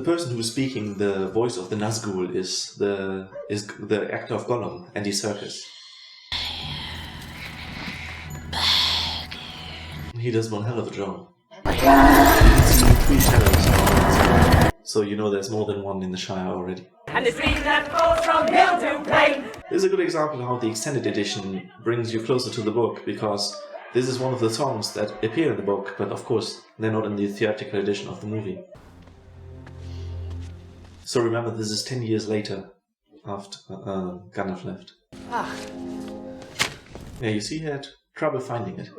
person who is speaking the voice of the Nazgul is the actor of Gollum, Andy Serkis. He does one hell of a job. You can see 3 shadows, so you know there's more than one in the Shire already. And the stream that goes from hill to plain. This is a good example of how the extended edition brings you closer to the book, because this is one of the songs that appear in the book, but of course they're not in the theatrical edition of the movie. So remember, this is 10 years later, after Gandalf left. Yeah, you see, he had trouble finding it.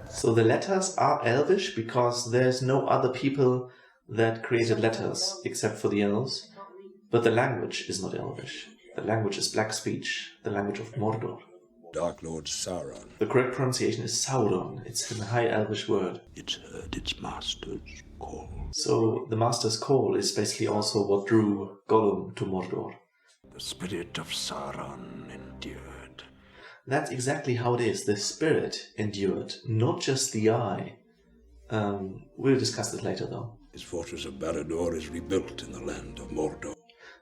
So the letters are Elvish because there's no other people that created letters except for the elves. But the language is not Elvish. The language is Black Speech, the language of Mordor. Dark Lord Sauron. The correct pronunciation is Sauron. It's a High Elvish word. It's heard its master's call. So the master's call is basically also what drew Gollum to Mordor. The spirit of Sauron endured. That's exactly how it is. The spirit endured, not just the eye. We'll discuss this later, though. His fortress of Barad-dûr is rebuilt in the land of Mordor.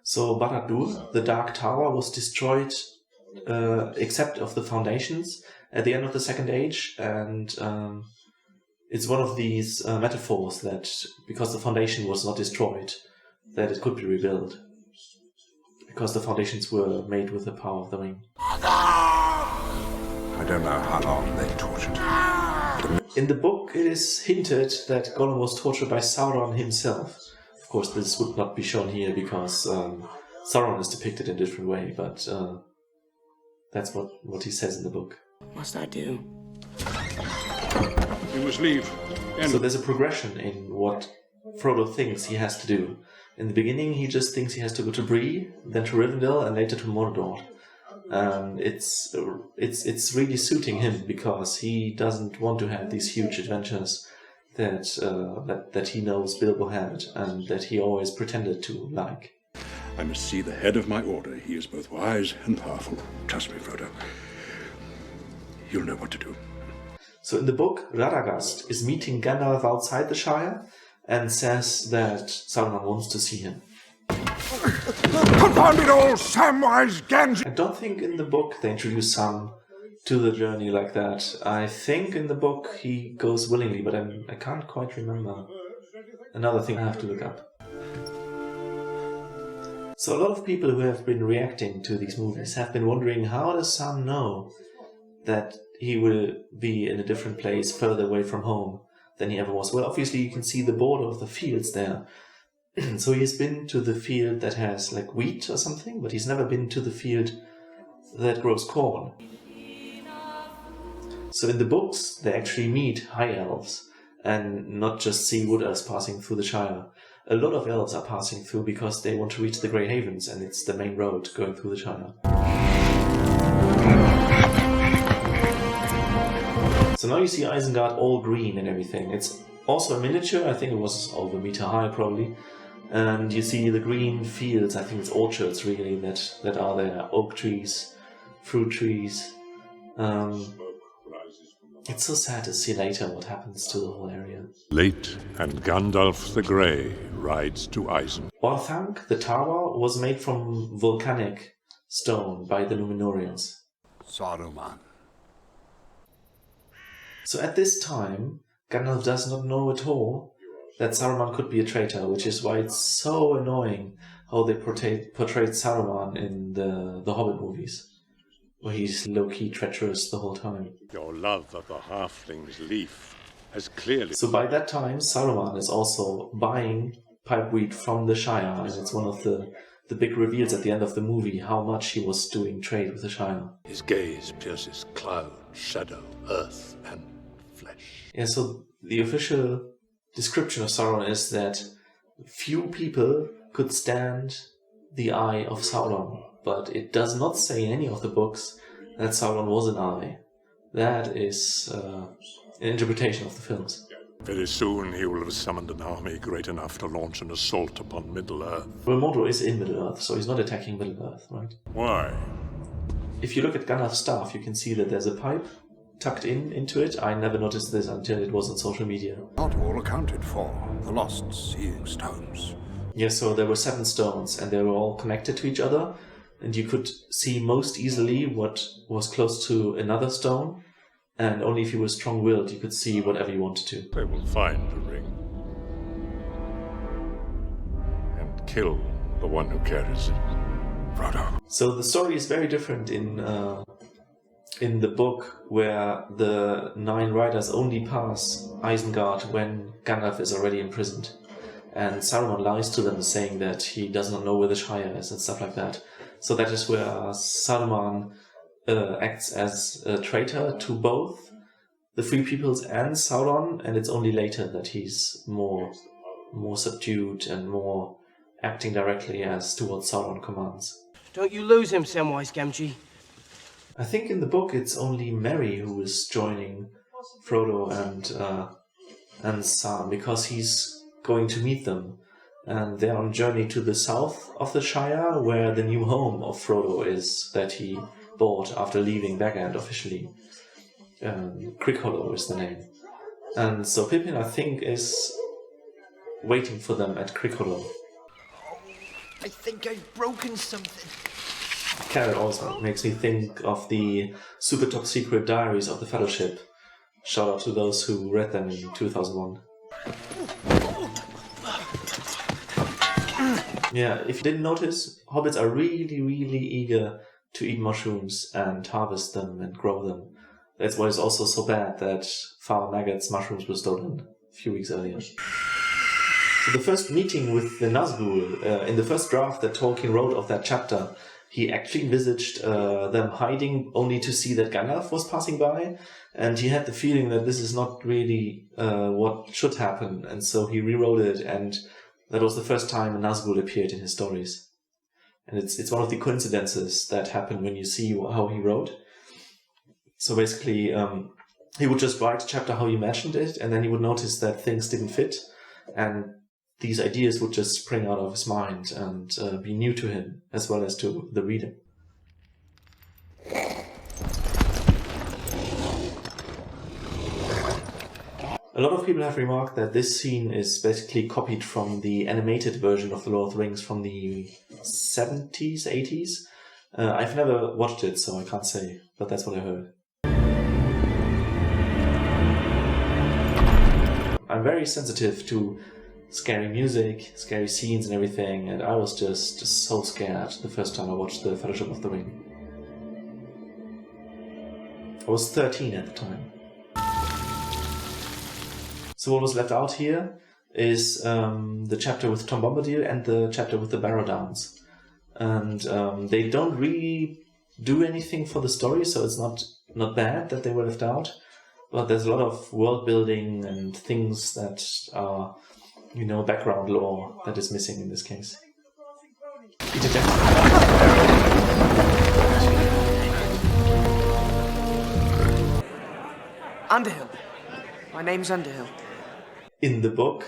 So Barad-dûr, the Dark Tower, was destroyed, except of the foundations, at the end of the Second Age, and it's one of these metaphors that, because the foundation was not destroyed, that it could be rebuilt. Because the foundations were made with the power of the ring. I don't know how long they tortured him. In the book, it is hinted that Gollum was tortured by Sauron himself. Of course, this would not be shown here because Sauron is depicted in a different way, but that's what he says in the book. What must I do? You must leave. So there's a progression in what Frodo thinks he has to do. In the beginning, he just thinks he has to go to Bree, then to Rivendell, and later to Mordor. It's really suiting him because he doesn't want to have these huge adventures that he knows Bilbo had and that he always pretended to like. I must see the head of my order. He is both wise and powerful. Trust me, Frodo. You'll know what to do. So in the book, Radagast is meeting Gandalf outside the Shire and says that Sauron wants to see him. Confound it all, Samwise Gamgee! I don't think in the book they introduce Sam to the journey like that. I think in the book he goes willingly, but I can't quite remember. Another thing I have to look up. So a lot of people who have been reacting to these movies have been wondering, how does Sam know that he will be in a different place further away from home than he ever was? Well, obviously you can see the border of the fields there. So he's been to the field that has like wheat or something, but he's never been to the field that grows corn. So in the books, they actually meet high elves and not just see wood elves passing through the Shire. A lot of elves are passing through because they want to reach the Grey Havens, and it's the main road going through the Shire. So now you see Isengard all green and everything. It's also a miniature, I think it was over a meter high probably. And you see the green fields, I think it's orchards really, that are there. Oak trees, fruit trees. It's so sad to see later what happens to the whole area. Late, and Gandalf the Grey rides to Isengard. Orthanc, the tower, was made from volcanic stone by the Númenóreans. Saruman. So at this time, Gandalf does not know at all that Saruman could be a traitor, which is why it's so annoying how they portrayed Saruman in the Hobbit movies, where he's low-key treacherous the whole time. Your love of the halfling's leaf has clearly... So by that time, Saruman is also buying pipeweed from the Shire, and it's one of the big reveals at the end of the movie, how much he was doing trade with the Shire. His gaze pierces cloud, shadow, earth, and flesh. Yeah, so the official description of Sauron is that few people could stand the eye of Sauron, but it does not say in any of the books that Sauron was an eye. That is an interpretation of the films. Very soon he will have summoned an army great enough to launch an assault upon Middle-earth. Well, Mordor is in Middle-earth, so he's not attacking Middle-earth, right? Why? If you look at Gandalf's staff, you can see that there's a pipe tucked into it. I never noticed this until it was on social media. Not all accounted for. The lost seeing stones. Yes, so there were 7 stones, and they were all connected to each other, and you could see most easily what was close to another stone, and only if you were strong-willed you could see whatever you wanted to. They will find the ring and kill the one who carries it. Frodo. So the story is very different in the book, where the 9 riders only pass Isengard when Gandalf is already imprisoned. And Saruman lies to them, saying that he does not know where the Shire is and stuff like that. So that is where Saruman acts as a traitor to both the Free Peoples and Sauron, and it's only later that he's more subdued and more acting directly as to what Sauron commands. Don't you lose him, Samwise Gamgee. I think in the book it's only Merry who is joining Frodo and Sam, because he's going to meet them, and they're on a journey to the south of the Shire, where the new home of Frodo is that he bought after leaving Bag End officially. Crickhollow is the name. And so Pippin, I think, is waiting for them at Crickhollow. I think I've broken something. Carol also makes me think of the super top secret diaries of the Fellowship. Shout out to those who read them in 2001. Yeah, if you didn't notice, hobbits are really, really eager to eat mushrooms and harvest them and grow them. That's why it's also so bad that Farmer Maggot's mushrooms were stolen a few weeks earlier. So the first meeting with the Nazgul, in the first draft that Tolkien wrote of that chapter, he actually envisaged them hiding only to see that Gandalf was passing by, and he had the feeling that this is not really what should happen, and so he rewrote it, and that was the first time a Nazgul appeared in his stories. And it's one of the coincidences that happen when you see how he wrote. So basically, he would just write a chapter how he imagined it, and then he would notice that things didn't fit, and these ideas would just spring out of his mind and be new to him, as well as to the reader. A lot of people have remarked that this scene is basically copied from the animated version of The Lord of the Rings from the 70s, 80s. I've never watched it, so I can't say, but that's what I heard. I'm very sensitive to scary music, scary scenes and everything, and I was just so scared the first time I watched The Fellowship of the Ring. I was 13 at the time. So what was left out here is the chapter with Tom Bombadil and the chapter with the Barrow Downs. And they don't really do anything for the story, so it's not bad that they were left out. But there's a lot of world building and things that are, background lore that is missing in this case. Peter Jackson. Underhill. My name's Underhill. In the book,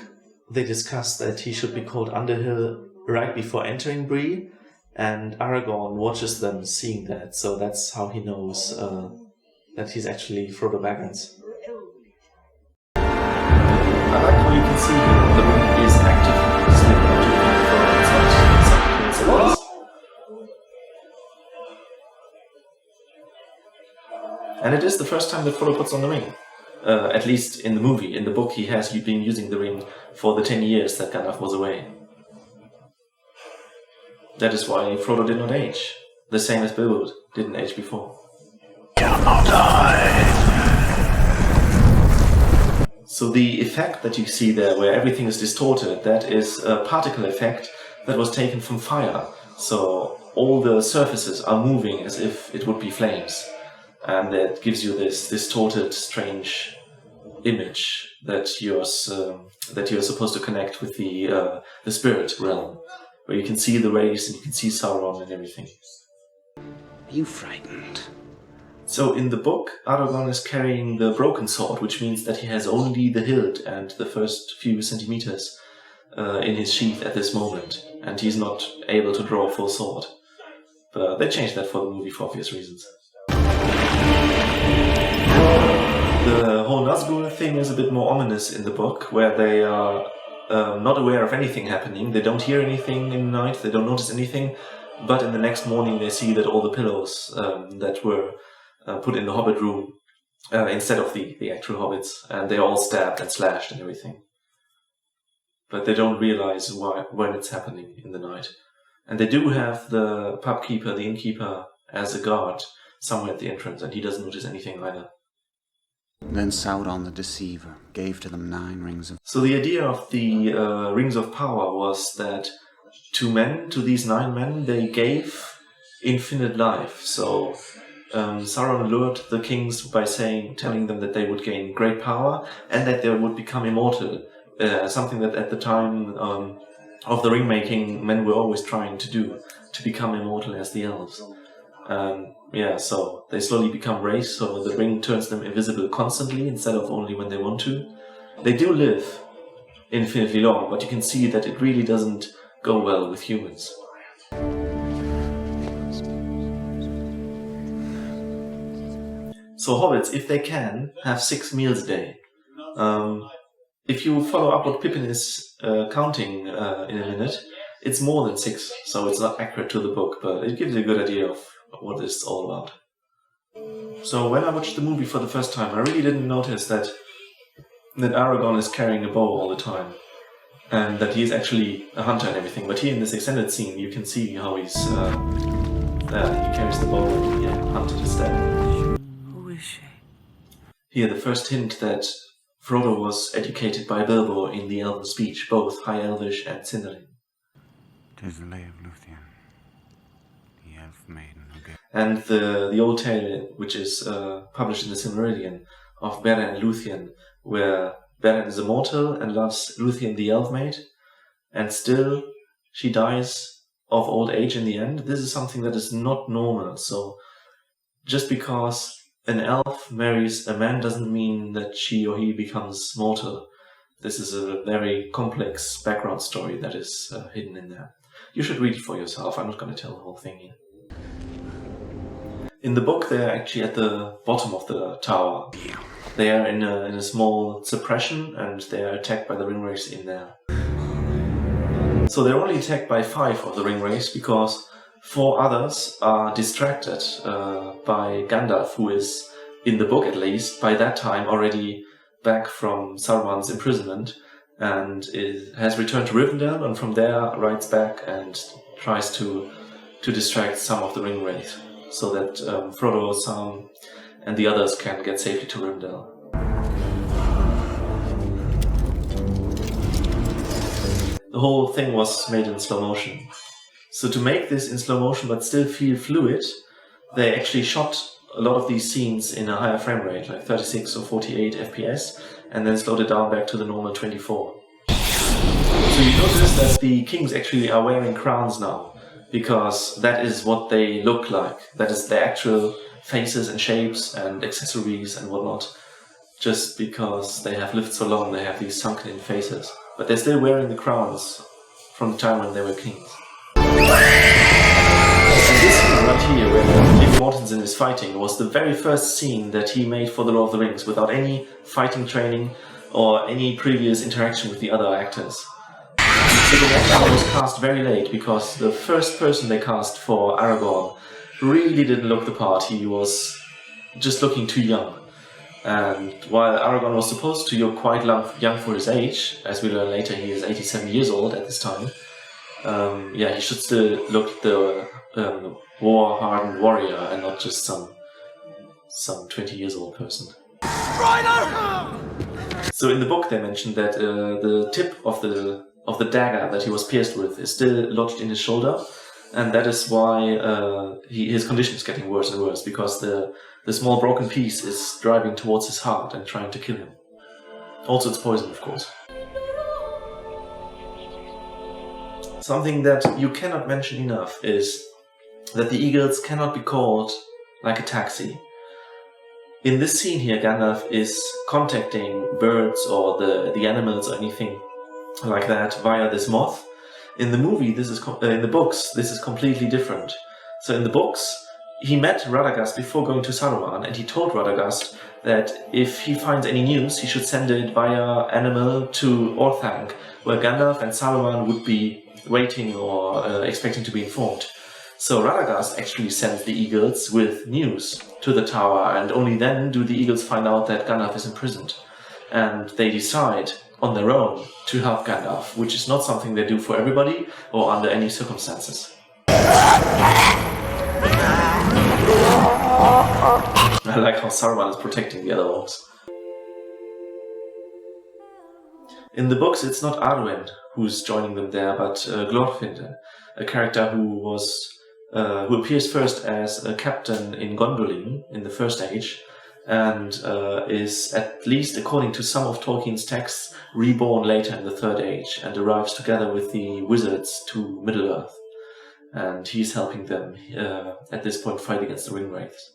they discuss that he should be called Underhill right before entering Bree, and Aragorn watches them seeing that, so that's how he knows that he's actually Frodo Baggins. I like how you can see the ring is actively slipping into Frodo. It's not coincidence. And it is the first time that Frodo puts on the ring. At least in the movie. In the book, he has been using the ring for the 10 years that Gandalf was away. That is why Frodo did not age. The same as Bilbo didn't age before. Cannot die. So the effect that you see there, where everything is distorted, that is a particle effect that was taken from fire. So all the surfaces are moving as if it would be flames. And that gives you this distorted, strange image that you're supposed to connect with the spirit realm, where you can see the rays and you can see Sauron and everything. Are you frightened? So in the book, Aragorn is carrying the broken sword, which means that he has only the hilt and the first few centimeters in his sheath at this moment, and he's not able to draw a full sword. But they changed that for the movie for obvious reasons. The whole Nazgul thing is a bit more ominous in the book, where they are not aware of anything happening. They don't hear anything in the night, they don't notice anything, but in the next morning they see that all the pillows that were put in the hobbit room instead of the actual hobbits, and they're all stabbed and slashed and everything. But they don't realize when it's happening in the night. And they do have the pubkeeper, the innkeeper, as a guard somewhere at the entrance, and he doesn't notice anything either. Then Sauron the Deceiver gave to them 9 rings of... So the idea of the rings of power was that to these 9 men, they gave infinite life. So Sauron lured the kings by telling them that they would gain great power and that they would become immortal. Something that at the time of the ring making, men were always trying to do, to become immortal as the elves. So they slowly become wraiths, so the ring turns them invisible constantly instead of only when they want to. They do live infinitely long, but you can see that it really doesn't go well with humans. So hobbits, if they can, have 6 meals a day. If you follow up what Pippin is counting in a minute, it's more than 6, so it's not accurate to the book, but it gives you a good idea of what it's all about. So when I watched the movie for the first time, I really didn't notice that Aragorn is carrying a bow all the time, and that he is actually a hunter and everything. But here in this extended scene, you can see how he carries the bow and he hunted a stag. Who is she? Here, the first hint that Frodo was educated by Bilbo in the Elven speech, both High Elvish and Sindarin. 'Tis the lay of Luthien, the elf maiden who gave... And the old tale, which is published in the Silmarillion, of Beren and Luthien, where Beren is immortal and loves Luthien the elf maid, and still she dies of old age in the end. This is something that is not normal, so just because an elf marries a man doesn't mean that she or he becomes mortal. This is a very complex background story that is hidden in there. You should read it for yourself. I'm not going to tell the whole thing here. In the book, they're actually at the bottom of the tower. They are in a small suppression, and they are attacked by the Ringwraiths in there. So they're only attacked by 5 of the Ringwraiths, because 4 others are distracted by Gandalf, who is, in the book at least, by that time already back from Sauron's imprisonment, and has returned to Rivendell, and from there rides back and tries to distract some of the Ringwraiths, so that Frodo, Sam, and the others can get safely to Rivendell. The whole thing was made in slow motion. So to make this in slow motion but still feel fluid, they actually shot a lot of these scenes in a higher frame rate, like 36 or 48 FPS, and then slowed it down back to the normal 24. So you notice that the kings actually are wearing crowns now, because that is what they look like. That is their actual faces and shapes and accessories and whatnot. Just because they have lived so long, they have these sunken in faces. But they're still wearing the crowns from the time when they were kings. And this scene right here, where Viggo Mortensen is fighting, was the very first scene that he made for The Lord of the Rings, without any fighting training or any previous interaction with the other actors. Viggo Mortensen was cast very late, because the first person they cast for Aragorn really didn't look the part. He was just looking too young. And while Aragorn was supposed to look quite young for his age, as we learn later he is 87 years old at this time, he should still look the war-hardened warrior and not just some 20 years old person. So in the book they mentioned that the tip of the dagger that he was pierced with is still lodged in his shoulder, and that is why his condition is getting worse and worse, because the small broken piece is driving towards his heart and trying to kill him. Also it's poison, of course. Something that you cannot mention enough is that the eagles cannot be called like a taxi. In this scene here, Gandalf is contacting birds or the animals or anything like that via this moth. In the movie, in the books, this is completely different. So in the books, he met Radagast before going to Saruman, and he told Radagast that if he finds any news, he should send it via animal to Orthanc, where Gandalf and Saruman would be waiting or expecting to be informed. So Radagast actually sends the eagles with news to the tower, and only then do the eagles find out that Gandalf is imprisoned. And they decide on their own to help Gandalf, which is not something they do for everybody or under any circumstances. I like how Saruman is protecting the other orcs. In the books, it's not Arwen who's joining them there, but Glorfindel, a character who appears first as a captain in Gondolin in the First Age, and is, at least according to some of Tolkien's texts, reborn later in the Third Age, and arrives together with the wizards to Middle-earth. And he's helping them at this point fight against the Ringwraiths.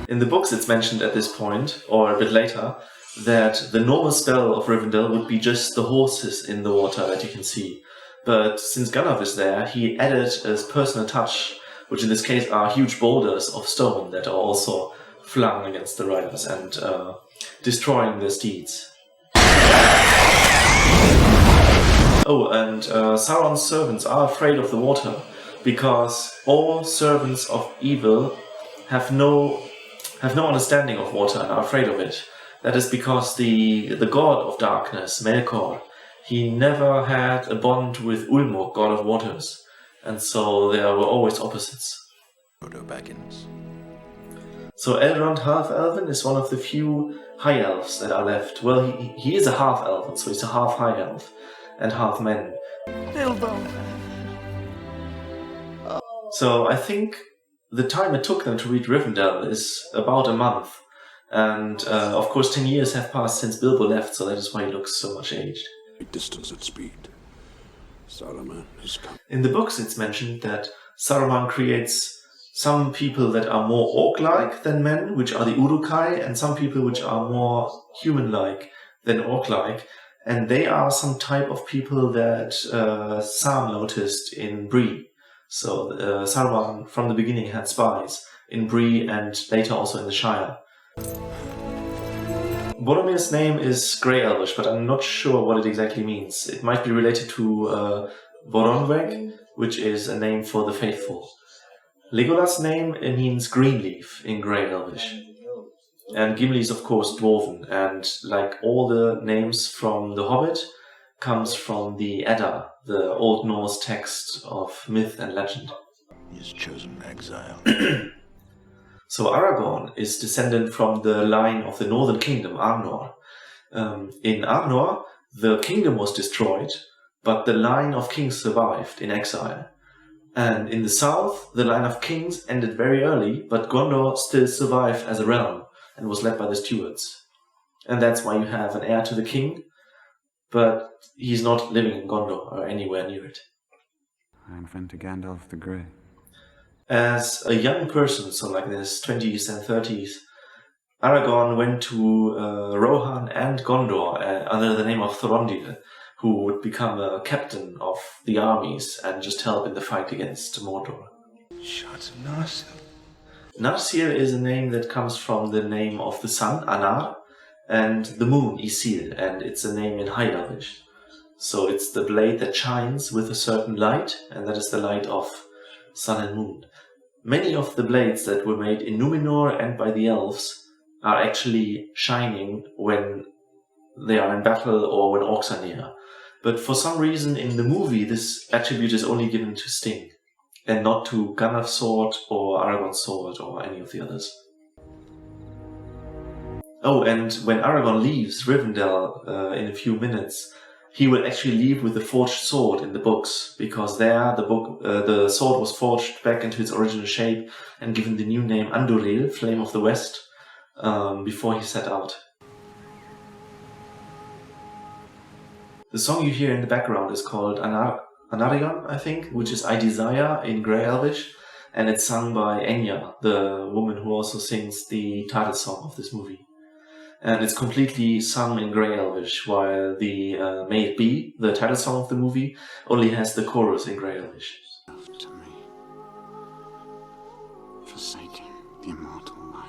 In the books it's mentioned at this point, or a bit later, that the normal spell of Rivendell would be just the horses in the water that you can see. But since Gandalf is there, he added a personal touch, which in this case are huge boulders of stone that are also flung against the riders and destroying their steeds. Oh, and Sauron's servants are afraid of the water, because all servants of evil have no understanding of water and are afraid of it. That is because the god of darkness, Melkor, he never had a bond with Ulmo, god of waters, and so there were always opposites. Frodo Baggins. So Elrond half-elven is one of the few high elves that are left. Well, he is a half-elven, so he's a half-high elf and half-men. Bilbo. So I think the time it took them to reach Rivendell is about a month. And of course 10 years have passed since Bilbo left, so that is why he looks so much aged. Distance at speed. Saruman has come. In the books it's mentioned that Saruman creates some people that are more orc-like than men, which are the Uruk-hai, and some people which are more human-like than orc-like. And they are some type of people that Sam noticed in Bree. So Saruman from the beginning had spies in Bree and later also in the Shire. Boromir's name is Grey Elvish, but I'm not sure what it exactly means. It might be related to Boronweg, which is a name for the faithful. Legolas' name means greenleaf in Grey Elvish. And Gimli is of course Dwarven, and like all the names from The Hobbit, comes from the Edda, the Old Norse text of myth and legend. He has chosen exile. So Aragorn is descended from the line of the Northern Kingdom, Arnor. In Arnor, the kingdom was destroyed, but the line of kings survived in exile. And in the south, the line of kings ended very early, but Gondor still survived as a realm and was led by the stewards. And that's why you have an heir to the king, but he's not living in Gondor or anywhere near it. I invented Gandalf the Grey. As a young person, so like in his 20s and 30s, Aragorn went to Rohan and Gondor under the name of Thorondil, who would become a captain of the armies and just help in the fight against Mordor. Shots of Narsil. Narsil is a name that comes from the name of the sun, Anar, and the moon, Isil, and it's a name in High Elvish. So it's the blade that shines with a certain light, and that is the light of sun and moon. Many of the blades that were made in Numenor and by the elves are actually shining when they are in battle or when orcs are near. But for some reason in the movie this attribute is only given to Sting, and not to Gandalf's sword or Aragorn's sword or any of the others. Oh, and when Aragorn leaves Rivendell in a few minutes, he will actually leave with the forged sword in the books, because there the sword was forged back into its original shape and given the new name Anduril, Flame of the West, before he set out. The song you hear in the background is called Anarion, I think, which is I Desire in Grey Elvish, and it's sung by Enya, the woman who also sings the title song of this movie. And it's completely sung in Grey Elvish, while the May It Be, the title song of the movie, only has the chorus in Grey Elvish. To me, forsaking the immortal life.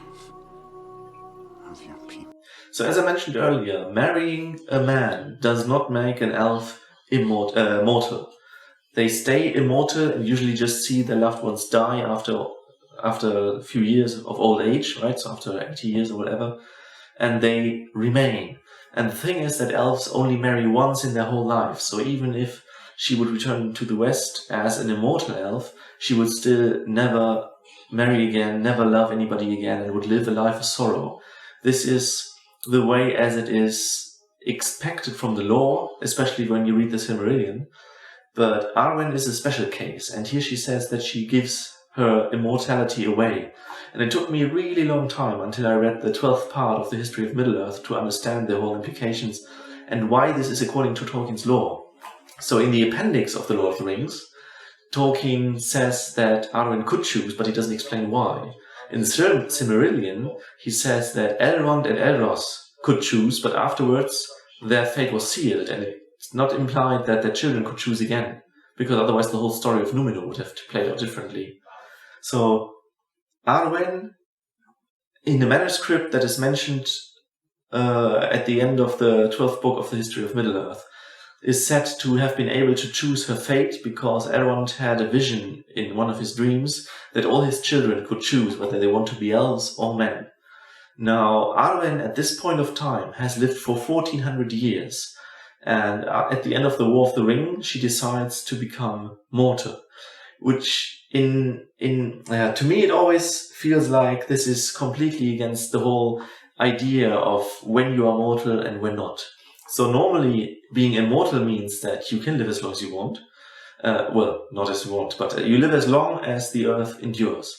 So as I mentioned earlier, marrying a man does not make an elf mortal. They stay immortal and usually just see their loved ones die after a few years of old age, right? So after 80 years or whatever, and they remain. And the thing is that elves only marry once in their whole life. So even if she would return to the West as an immortal elf, she would still never marry again, never love anybody again, and would live a life of sorrow. This is the way as it is expected from the lore, especially when you read the Silmarillion. But Arwen is a special case, and here she says that she gives her immortality away. And it took me a really long time until I read the 12th part of the History of Middle-earth to understand the whole implications and why this is according to Tolkien's lore. So in the appendix of The Lord of the Rings, Tolkien says that Arwen could choose, but he doesn't explain why. In the Silmarillion, he says that Elrond and Elros could choose, but afterwards their fate was sealed, and it's not implied that their children could choose again, because otherwise the whole story of Númenor would have played out differently. So Arwen, in the manuscript that is mentioned at the end of the 12th book of the History of Middle-earth, is said to have been able to choose her fate because Elrond had a vision in one of his dreams that all his children could choose whether they want to be elves or men. Now, Arwen at this point of time has lived for 1400 years, and at the end of the War of the Ring, she decides to become mortal, which to me it always feels like this is completely against the whole idea of when you are mortal and when not. So normally being immortal means that you can live as long as you want. Well, not as you want, but you live as long as the earth endures.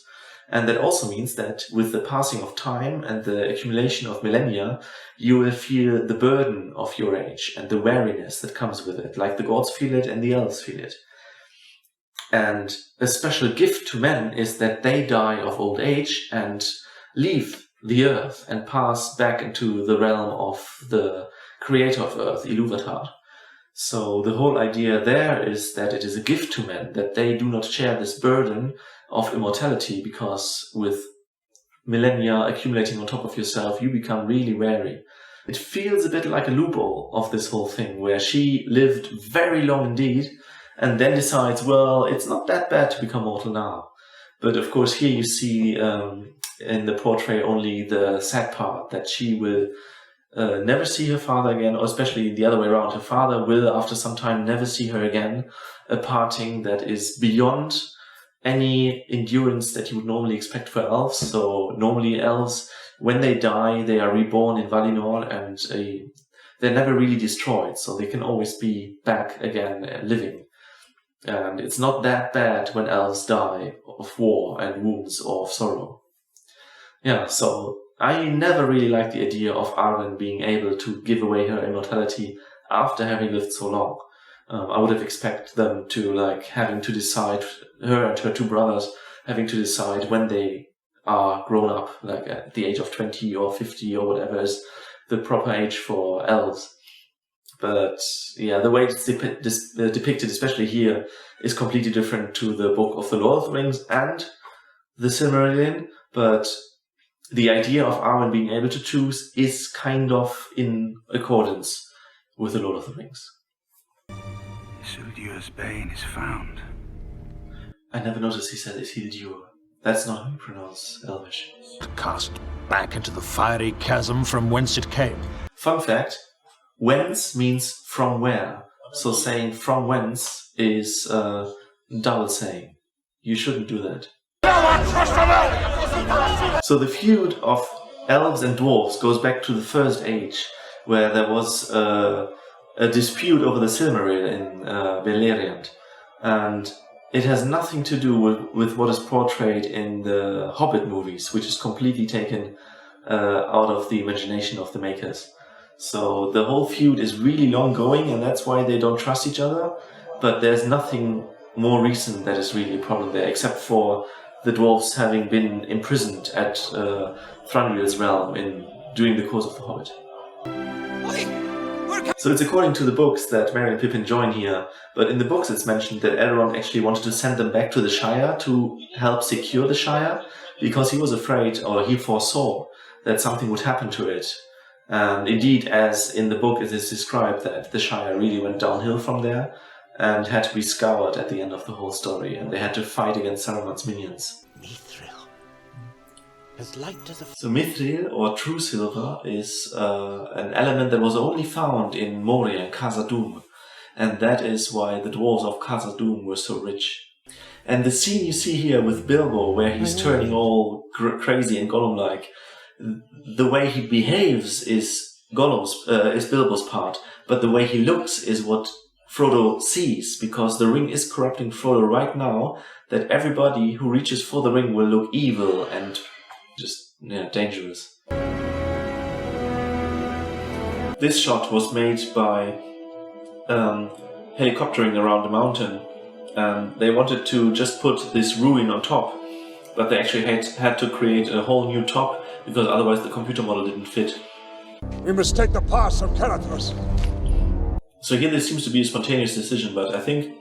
And that also means that with the passing of time and the accumulation of millennia, you will feel the burden of your age and the weariness that comes with it, like the gods feel it and the elves feel it. And a special gift to men is that they die of old age and leave the earth and pass back into the realm of the creator of earth, Ilúvatar. So the whole idea there is that it is a gift to men, that they do not share this burden of immortality, because with millennia accumulating on top of yourself, you become really weary. It feels a bit like a loophole of this whole thing, where she lived very long indeed, and then decides, well, it's not that bad to become mortal now. But of course here you see in the portrait only the sad part, that she will never see her father again, or especially the other way around. Her father will, after some time, never see her again, a parting that is beyond any endurance that you would normally expect for elves. So normally elves, when they die, they are reborn in Valinor, and they're never really destroyed, so they can always be back again living. And it's not that bad when elves die of war and wounds or of sorrow. Yeah, so I never really liked the idea of Arwen being able to give away her immortality after having lived so long. I would have expected them to, having to decide, her and her two brothers, having to decide when they are grown up, like at the age of 20 or 50 or whatever is the proper age for elves. But yeah, the way it's depicted, especially here, is completely different to the book of the Lord of the Rings and the Silmarillion, but the idea of Arwen being able to choose is kind of in accordance with the Lord of the Rings. Isildur's bane is found. I never noticed he said Isildur. That's not how you pronounce Elvish. Cast back into the fiery chasm from whence it came. Fun fact, whence means from where. So saying from whence is double saying. You shouldn't do that. So the feud of elves and dwarves goes back to the First Age, where there was a dispute over the Silmaril in Beleriand. And it has nothing to do with what is portrayed in the Hobbit movies, which is completely taken out of the imagination of the makers. So the whole feud is really long going, and that's why they don't trust each other. But there's nothing more recent that is really a problem there, except for the dwarves having been imprisoned at Thranduil's realm during the course of the Hobbit. So it's according to the books that Merry and Pippin join here, but in the books it's mentioned that Elrond actually wanted to send them back to the Shire to help secure the Shire, because he was afraid, or he foresaw, that something would happen to it. And indeed, as in the book it is described, that the Shire really went downhill from there and had to be scoured at the end of the whole story, and they had to fight against Saruman's minions. Mithril. As light as a... So Mithril, or true silver, is an element that was only found in Moria and Khazad-dûm, and that is why the dwarves of Khazad-dûm were so rich. And the scene you see here with Bilbo, where he's turning all crazy and Gollum-like, the way he behaves is Bilbo's part, but the way he looks is what Frodo sees, because the ring is corrupting Frodo right now, that everybody who reaches for the ring will look evil and just dangerous. This shot was made by helicoptering around the mountain. They wanted to just put this ruin on top, but they actually had to create a whole new top, because otherwise the computer model didn't fit. We must take the pass of Caradhras. So here this seems to be a spontaneous decision, but I think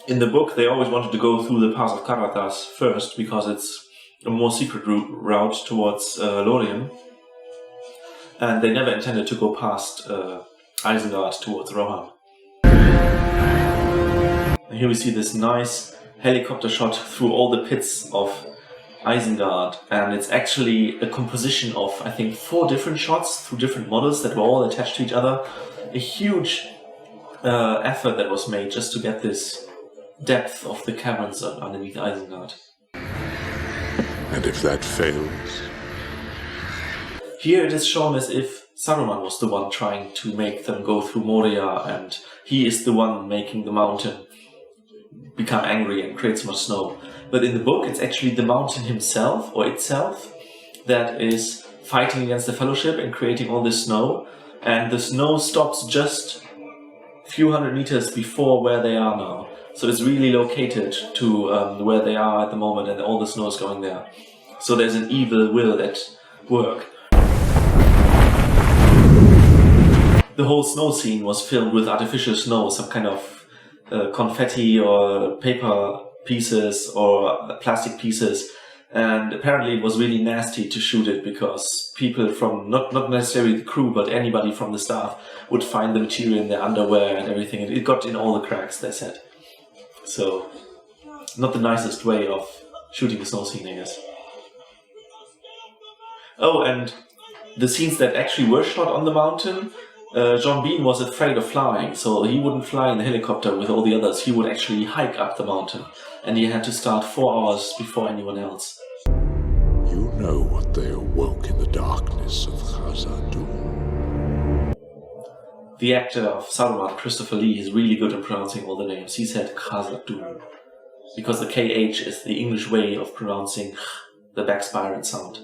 in the book they always wanted to go through the pass of Caradhras first, because it's a more secret route towards Lorien, and they never intended to go past Isengard towards Rohan. And here we see this nice helicopter shot through all the pits of Isengard, and it's actually a composition of, I think, 4 different shots through different models that were all attached to each other. A huge effort that was made just to get this depth of the caverns underneath Isengard. And if that fails? Here it is shown as if Saruman was the one trying to make them go through Moria, and he is the one making the mountain become angry and create so much snow. But in the book it's actually the mountain himself, or itself, that is fighting against the Fellowship and creating all this snow, and the snow stops just a few hundred meters before where they are now. So it's really located to where they are at the moment, and all the snow is going there. So there's an evil will at work. The whole snow scene was filmed with artificial snow, some kind of confetti or paper pieces or plastic pieces, and apparently it was really nasty to shoot it, because people from, not necessarily the crew, but anybody from the staff would find the material in their underwear and everything, and it got in all the cracks, they said. So, not the nicest way of shooting a snow scene, I guess. Oh, and the scenes that actually were shot on the mountain, John Bean was afraid of flying, so he wouldn't fly in the helicopter with all the others. He would actually hike up the mountain, and he had to start 4 hours before anyone else. You know what they awoke in the darkness of Khazad-dûm. The actor of Saruman, Christopher Lee, is really good in pronouncing all the names. He said Khazad-dûm, because the KH is the English way of pronouncing the backspiral sound.